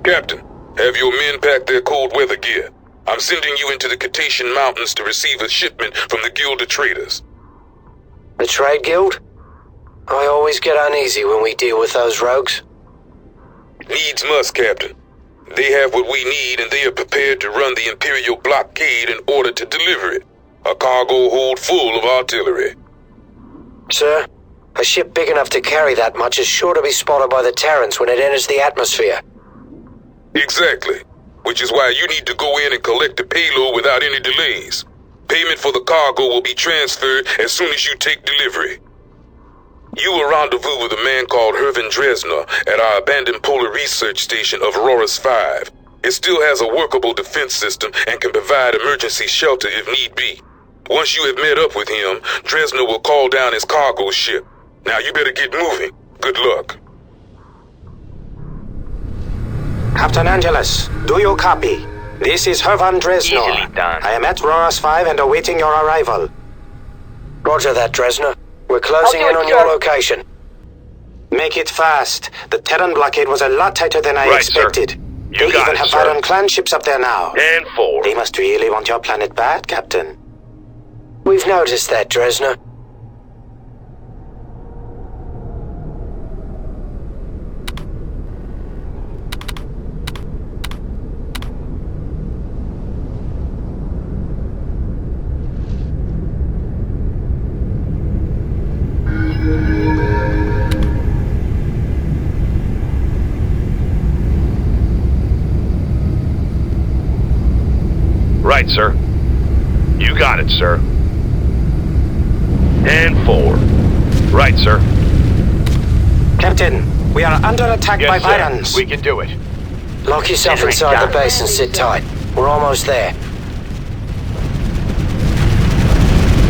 Captain, have your men pack their cold weather gear. I'm sending you into the Cetacean Mountains to receive a shipment from the Guild of Traders. The Trade Guild? I always get uneasy when we deal with those rogues. Needs must, Captain. They have what we need, and they are prepared to run the Imperial blockade in order to deliver it. A cargo hold full of artillery. Sir, a ship big enough to carry that much is sure to be spotted by the Terrans when it enters the atmosphere. Exactly. Which is why you need to go in and collect the payload without any delays. Payment for the cargo will be transferred as soon as you take delivery. You will rendezvous with a man called Dreznor at our abandoned polar research station of Aurorus 5. It still has a workable defense system and can provide emergency shelter if need be. Once you have met up with him, Dreznor will call down his cargo ship. Now you better get moving. Good luck. Captain Angelus, do you copy? This is Dreznor. Easily done. I am at Aurorus 5 and awaiting your arrival. Roger that, Dreznor. We're closing in on your location. Make it fast. The Terran blockade was a lot tighter than I expected. You They got even it, have sir. Iron Clan ships up there now. And 4. They must really want your planet bad, Captain. We've noticed that, Dreznor. Right, sir. You got it, sir. And 4. Right, sir. Captain, we are under attack by Yes, sir. Virans. We can do it. Lock yourself Easily inside done. the base and sit tight. We're almost there.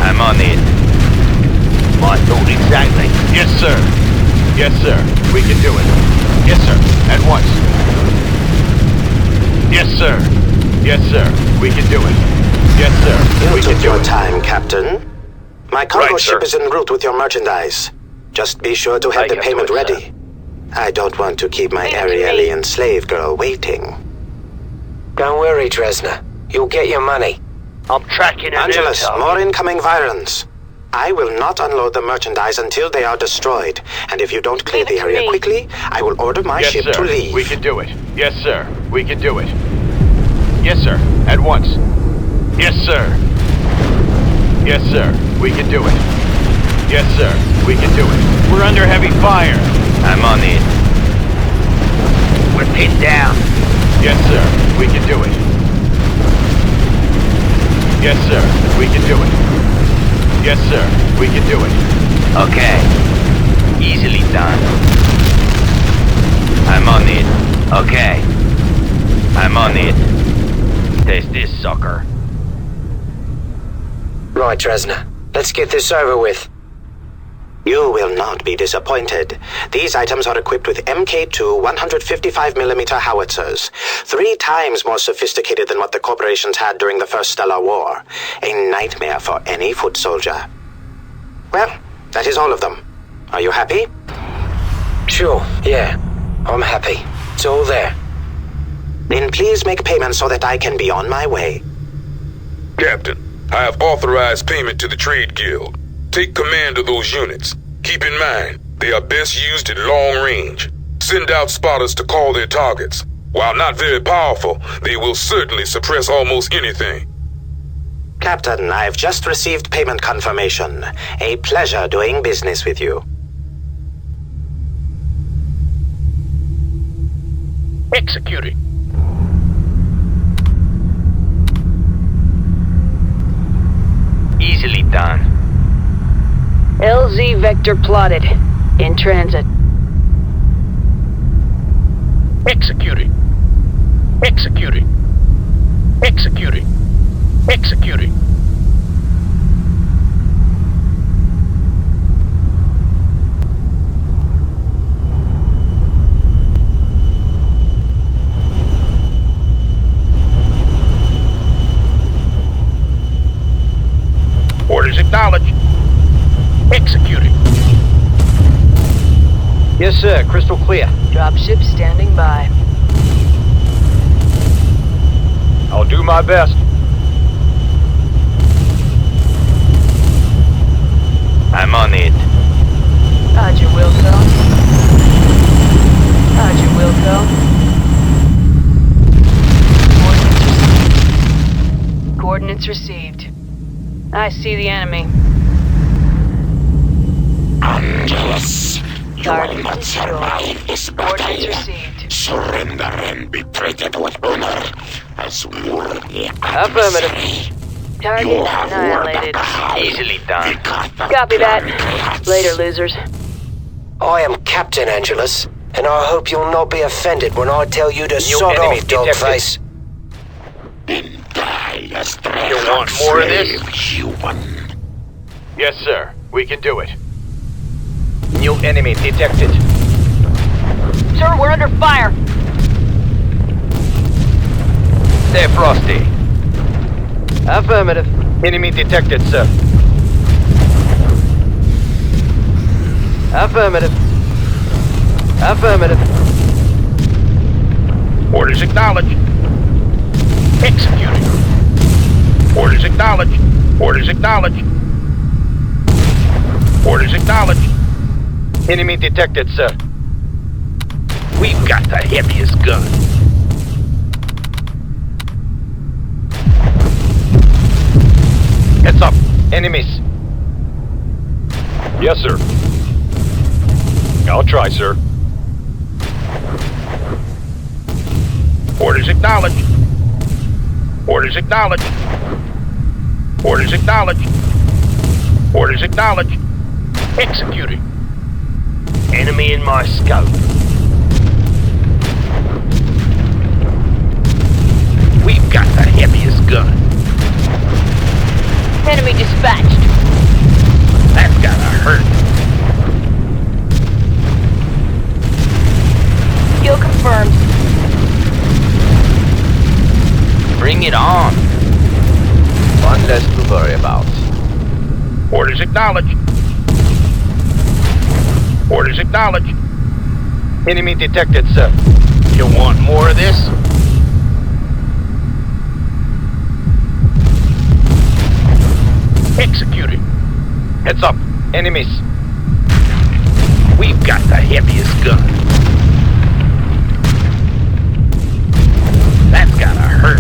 I'm on it. My thought exactly. Yes, sir. Yes, sir. We can do it. Yes, sir. At once. Yes, sir. Yes, sir. We can do it. Yes, sir. We You can took do your it. time, Captain. My cargo Right, ship sir. is en route with your merchandise. Just be sure to have I the can do payment it, ready. sir. I don't want to keep my Leave it to me. Arielian slave girl waiting. Don't worry, Dreznor. You'll get your money. I'm tracking a Angelus, new more incoming Virans. I will not unload the merchandise until they are destroyed. And if you don't clear Leave it the to area me. quickly, I will order my Yes, ship sir. to leave. We can do it. Yes, sir. We can do it. Yes, sir. At once. Yes, sir. Yes, sir. We can do it. Yes, sir. We can do it. We're under heavy fire. I'm on it. We're pinned down. Yes, sir. We can do it. Yes, sir. We can do it. Yes, sir. We can do it. Okay. Easily done. I'm on it. Okay. I'm on it. There's this sucker. Right, Dreznor. Let's get this over with. You will not be disappointed. These items are equipped with MK2 155mm howitzers, 3 times more sophisticated than what the corporations had during the First Stellar War. A nightmare for any foot soldier. Well, that is all of them. Are you happy? Sure, yeah. I'm happy. It's all there. Then please make payment so that I can be on my way. Captain, I have authorized payment to the Trade Guild. Take command of those units. Keep in mind, they are best used at long range. Send out spotters to call their targets. While not very powerful, they will certainly suppress almost anything. Captain, I've just received payment confirmation. A pleasure doing business with you. Executing. Easily done. LZ vector plotted. In transit. Executing. Executing. Executing. Executing. Orders acknowledged. Executing. Yes, sir. Crystal clear. Dropship standing by. I'll do my best. I'm on it. Roger, Wilco. Roger, Wilco. Coordinates received. I see the enemy. Angelus, you Target will not destroyed. survive this Coordinates battle. received. Surrender and be treated with honor as worthy Affirmative. adversary. Target You have annihilated. Easily done. Copy that. Later, losers. I am Captain Angelus, and I hope you'll not be offended when I tell you to sod enemy off, detected. dogface. Then die as You want more of this? human. Yes, sir. We can do it. New enemy detected. Sir, we're under fire. Stay frosty. Affirmative. Enemy detected, sir. Affirmative. Affirmative. Orders acknowledged. Executing. Orders acknowledged. Orders acknowledged. Orders acknowledged. Enemy detected, sir. We've got the heaviest gun. Heads up. Enemies. Yes, sir. I'll try, sir. Orders acknowledged. Orders acknowledged. Orders acknowledged. Orders acknowledged. Executing. Enemy in my scope. We've got the heaviest gun. Enemy dispatched. That's gotta hurt. Kill confirmed. Bring it on. One less to worry about. Orders acknowledged. Orders acknowledged. Enemy detected, sir. You want more of this? Executing. Heads up. Enemies. We've got the heaviest gun. That's gotta hurt.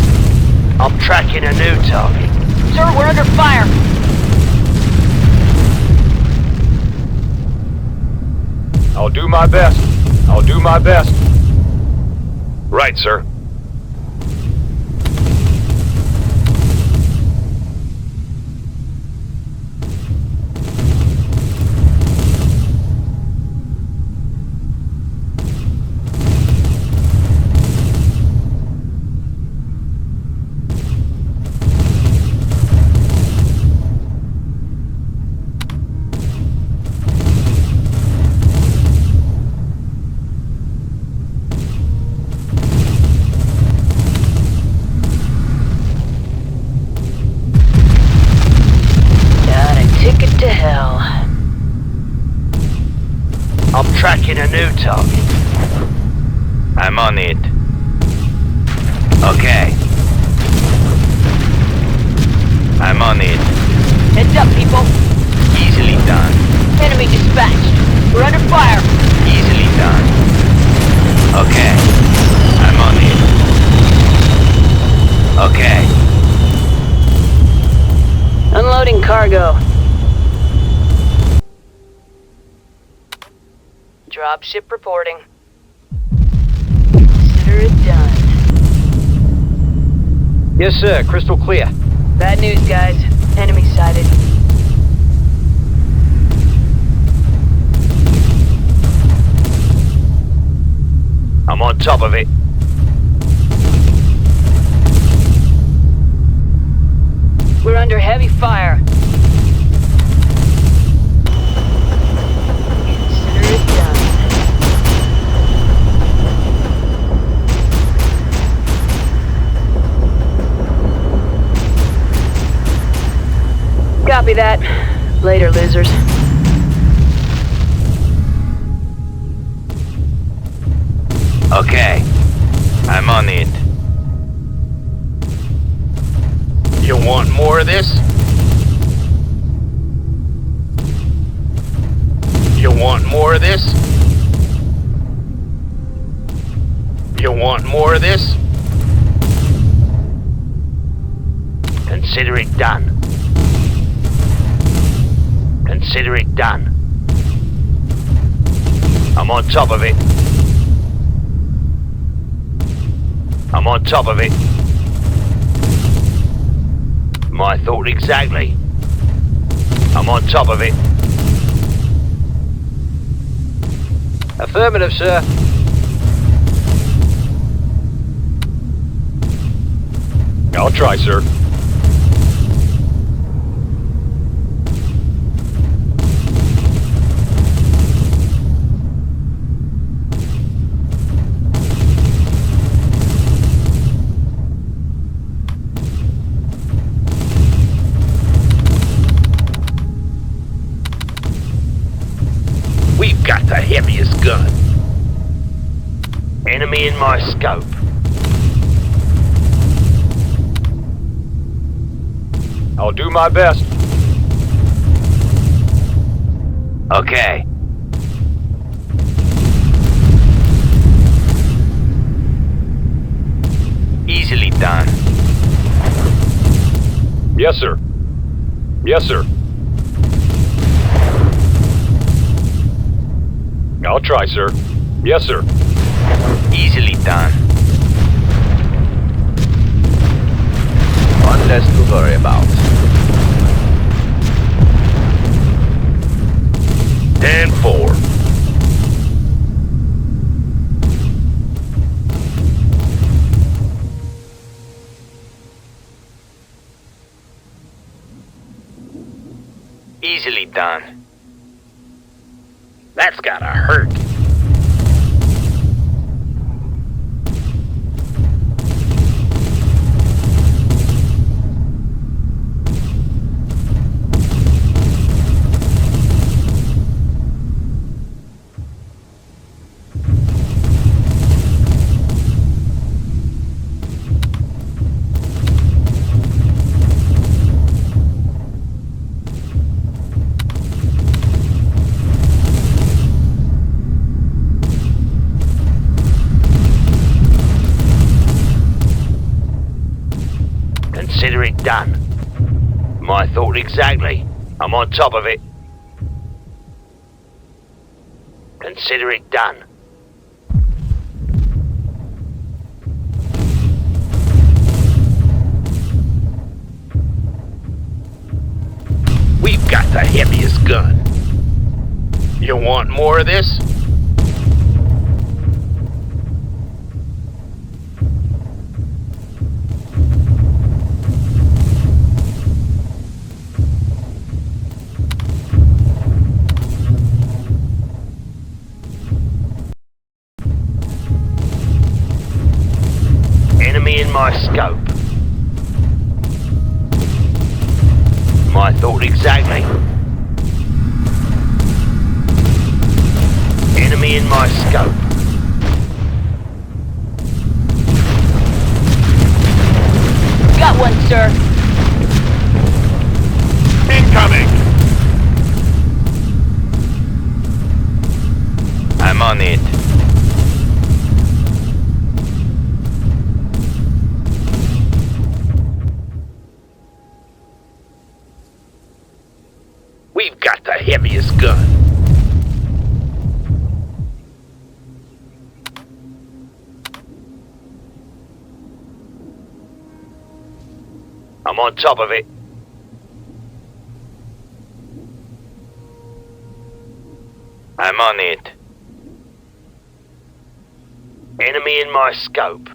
I'm tracking a new target. Sir, we're under fire. I'll do my best. I'll do my best. Right, sir. Ticket to hell. I'm tracking a new target. I'm on it. Okay. I'm on it. Heads up, people. Easily done. Enemy dispatched. We're under fire. Easily done. Okay. I'm on it. Okay. Unloading cargo. Dropship reporting. Consider it done. Yes, sir. Crystal clear. Bad news, guys. Enemy sighted. I'm on top of it. We're under heavy fire. Consider it done. Copy that. Later, losers. Okay. I'm on it. You want more of this? You want more of this? You want more of this? Consider it done. Consider it done. I'm on top of it. I'm on top of it. My thought exactly. I'm on top of it. Affirmative, sir. I'll try, sir. We've got the heaviest gun. Enemy in my scope. I'll do my best. Okay. Easily done. Yes, sir. Yes, sir. I'll try, sir. Yes, sir. Easily done. One less to worry about. 10-4. Easily done. That's gotta hurt. Consider it done. My thought exactly. I'm on top of it. Consider it done. We've got the heaviest gun. You want more of this? Enemy in my scope. My thought exactly. Enemy in my scope. Got one, sir. Incoming! I'm on it. We've got the heaviest gun. I'm on top of it. I'm on it. Enemy in my scope.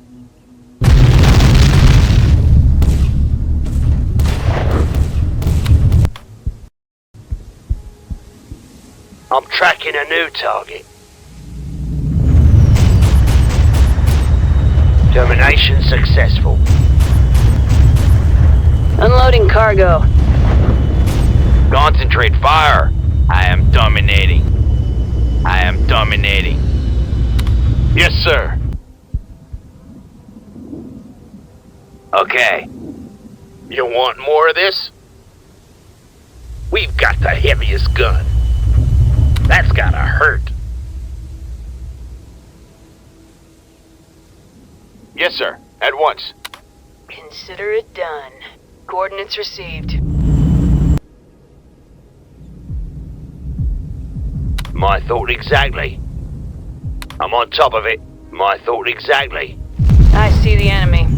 I'm tracking a new target. Termination successful. Unloading cargo. Concentrate fire. I am dominating. I am dominating. Yes, sir. You want more of this? We've got the heaviest gun. That's gotta hurt. Yes, sir. At once. Consider it done. Coordinates received. My thought exactly. I'm on top of it. My thought exactly. I see the enemy.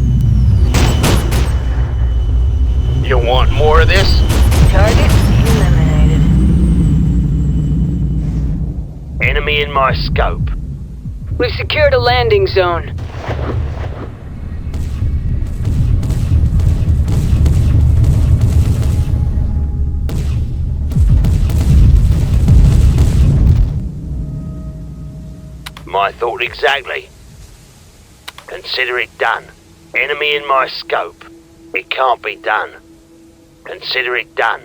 You want more of this? Target eliminated. Enemy in my scope. We've secured a landing zone. My thought exactly. Consider it done. Enemy in my scope. It can't be done. Consider it done.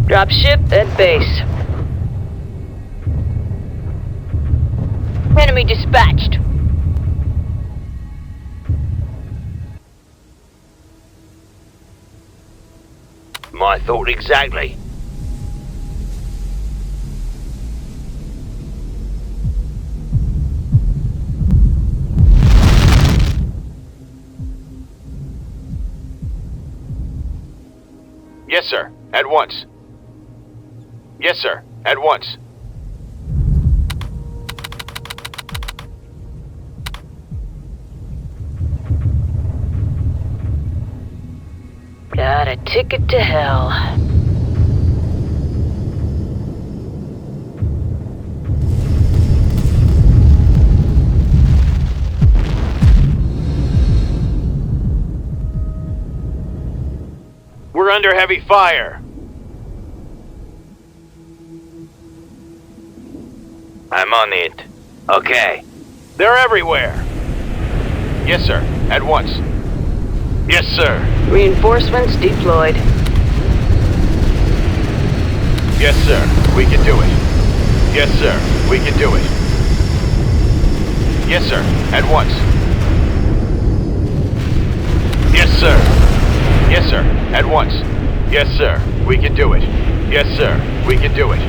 Drop ship at base. Enemy dispatched. My thought exactly. Yes, sir. At once. Yes, sir. At once. Got a ticket to hell. We're under heavy fire. I'm on it. Okay. They're everywhere. Yes, sir. At once. Yes, sir. Reinforcements deployed. Yes, sir. We can do it. Yes, sir. We can do it. Yes, sir. At once. Yes, sir. Yes, sir. At once. Yes, sir. We can do it. Yes, sir. We can do it.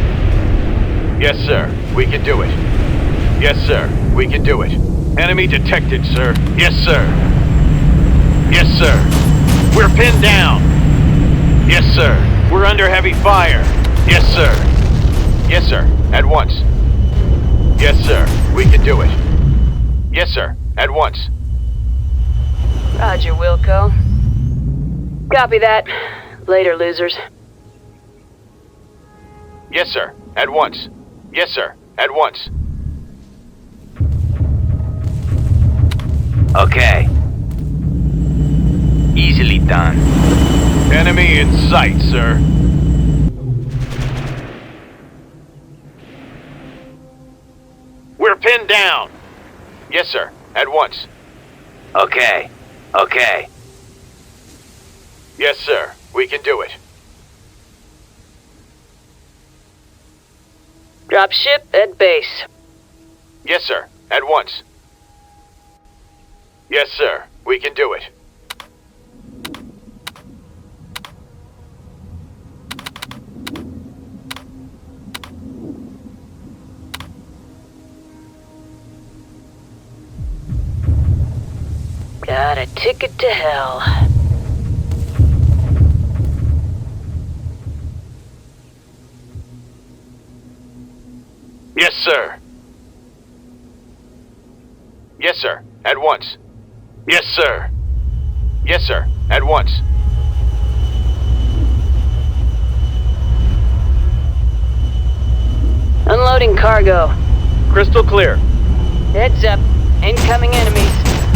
Yes, sir. We can do it. Yes, sir. We can do it. Enemy detected, sir. Yes, sir. Yes, sir. We're pinned down. Yes, sir. We're under heavy fire. Yes, sir. Yes, sir. At once. Yes, sir. We can do it. Yes, sir. At once. Roger, Wilco. Copy that. Later, losers. Yes, sir. At once. Yes, sir. At once. Okay. Easily done. Enemy in sight, sir. We're pinned down. Yes, sir. At once. Okay. Okay. Yes, sir. We can do it. Drop ship at base. Yes, sir. At once. Yes, sir. We can do it. Got a ticket to hell. Yes, sir. Yes, sir. At once. Yes, sir. Yes, sir. At once. Unloading cargo. Crystal clear. Heads up. Incoming enemies.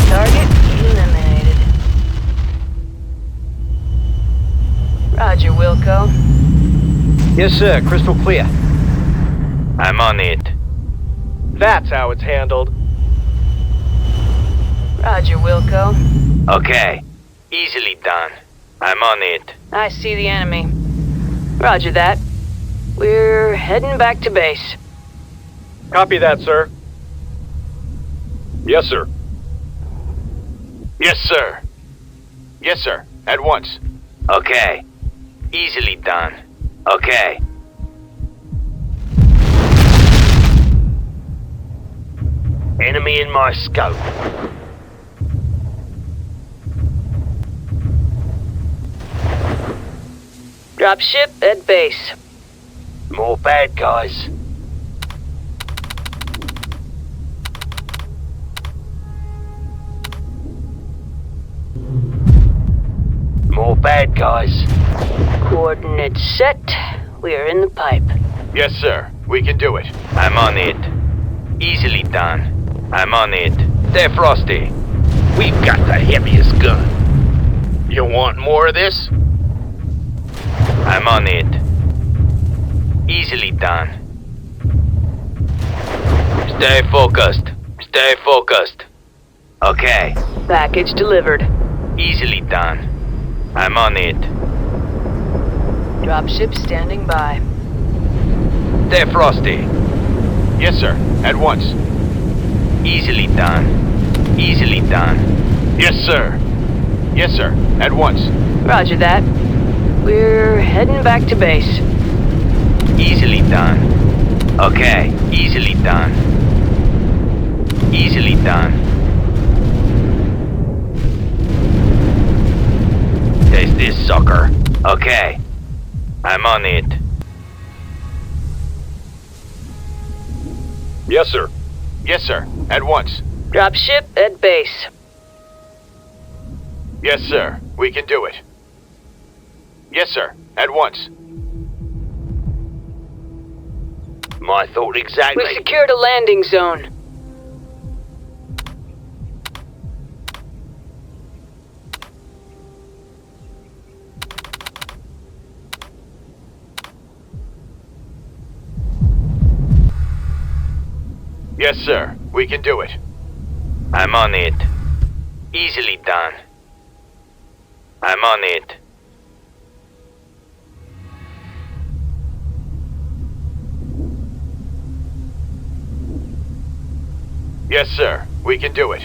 Target eliminated. Roger, Wilco. Yes, sir. Crystal clear. I'm on it. That's how it's handled. Roger, Wilco. Okay. Easily done. I'm on it. I see the enemy. Roger that. We're heading back to base. Copy that, sir. Yes, sir. Yes, sir. Yes, sir. At once. Okay. Easily done. Okay. Enemy in my scope. Dropship at base. More bad guys. More bad guys. Coordinates set. We are in the pipe. Yes, sir. We can do it. I'm on it. Easily done. I'm on it. Stay frosty. We've got the heaviest gun. You want more of this? I'm on it. Easily done. Stay focused. Stay focused. Okay. Package delivered. Easily done. I'm on it. Dropship standing by. Stay frosty. Yes, sir. At once. Easily done. Easily done. Yes, sir. Yes, sir. At once. Roger that. We're heading back to base. Easily done. Okay. Easily done. Easily done. Taste this sucker. Okay. I'm on it. Yes, sir. Yes, sir. At once. Dropship at base. Yes, sir. We can do it. Yes, sir. At once. My thought exactly. We secured a landing zone. Yes, sir. We can do it. I'm on it. Easily done. I'm on it. Yes, sir. We can do it.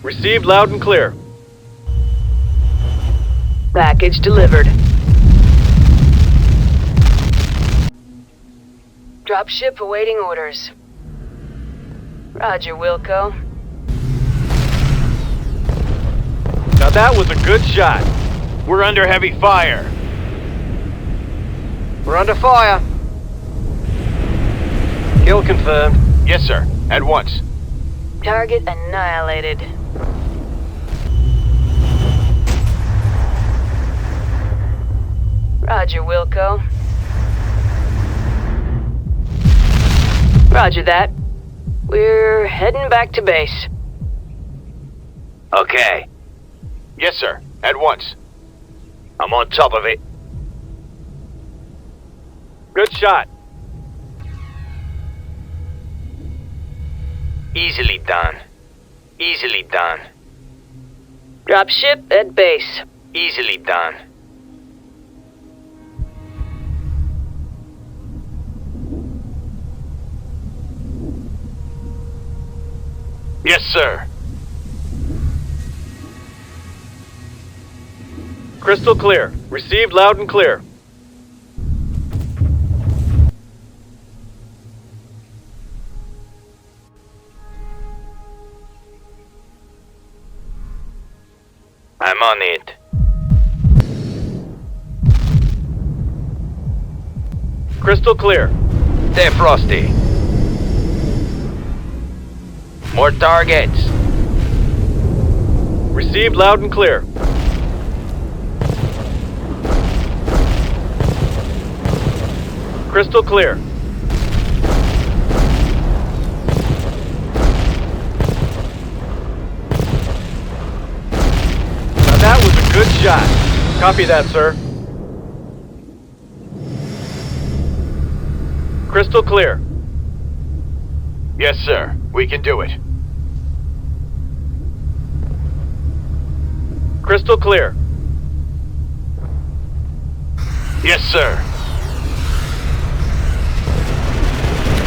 Received loud and clear. Package delivered. Dropship awaiting orders. Roger, Wilco. Now that was a good shot. We're under heavy fire. We're under fire. Kill confirmed. Yes, sir. At once. Target annihilated. Roger, Wilco. Roger that. We're heading back to base. Okay. Yes, sir. At once. I'm on top of it. Good shot. Easily done. Easily done. Dropship at base. Easily done. Yes, sir. Crystal clear. Received loud and clear. I'm on it. Crystal clear. Stay frosty. More targets. Received loud and clear. Crystal clear. Now that was a good shot. Copy that, sir. Crystal clear. Yes, sir. We can do it. Crystal clear. Yes, sir.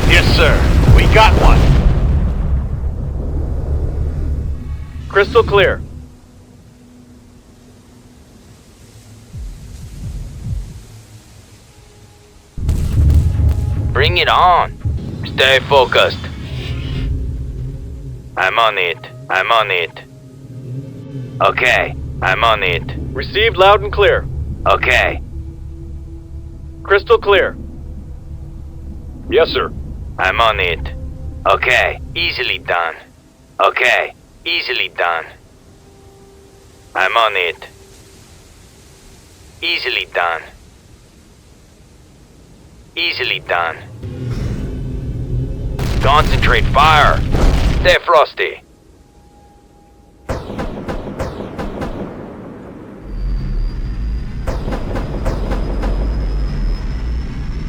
Yes, sir. We got one. Crystal clear. Bring it on. Stay focused. I'm on it. I'm on it. Okay, I'm on it. Received loud and clear. Okay. Crystal clear. Yes, sir. I'm on it. Okay, easily done. Okay, easily done. I'm on it. Easily done. Easily done. Concentrate fire. Stay frosty.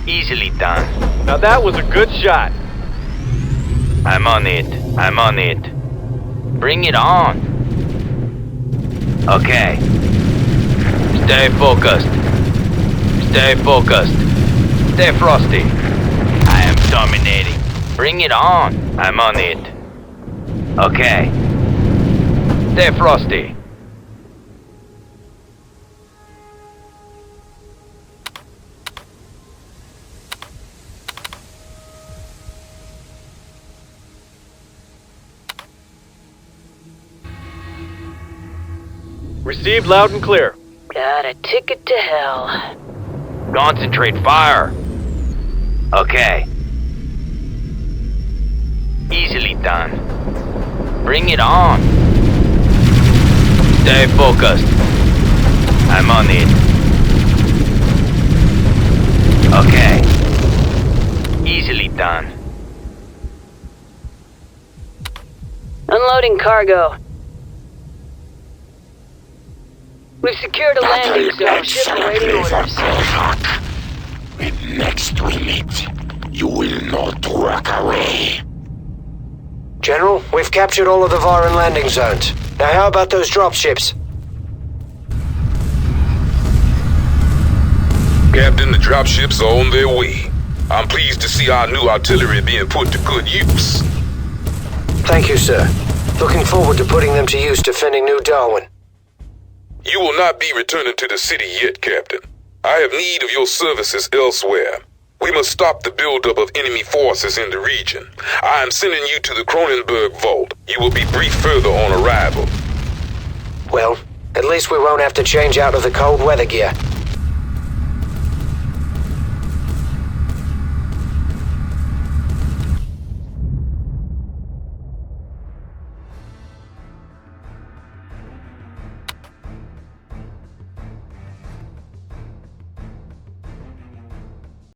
Easily done. Now that was a good shot. I'm on it. I'm on it. Bring it on. Okay. Stay focused. Stay focused. Stay frosty. I am dominating. Bring it on. I'm on it. Okay. Stay frosty. Received loud and clear. Got a ticket to hell. Concentrate fire. Okay. Easily done. Bring it on. Stay focused. I'm on it. Okay. Easily done. Unloading cargo. We've secured a landing zone. Ship awaiting orders. When next we meet, you will not walk away. General, we've captured all of the Varan landing zones. Now how about those dropships? Captain, the dropships are on their way. I'm pleased to see our new artillery being put to good use. Thank you, sir. Looking forward to putting them to use defending New Darwin. You will not be returning to the city yet, Captain. I have need of your services elsewhere. We must stop the buildup of enemy forces in the region. I am sending you to the Cronenberg Vault. You will be briefed further on arrival. Well, at least we won't have to change out of the cold weather gear.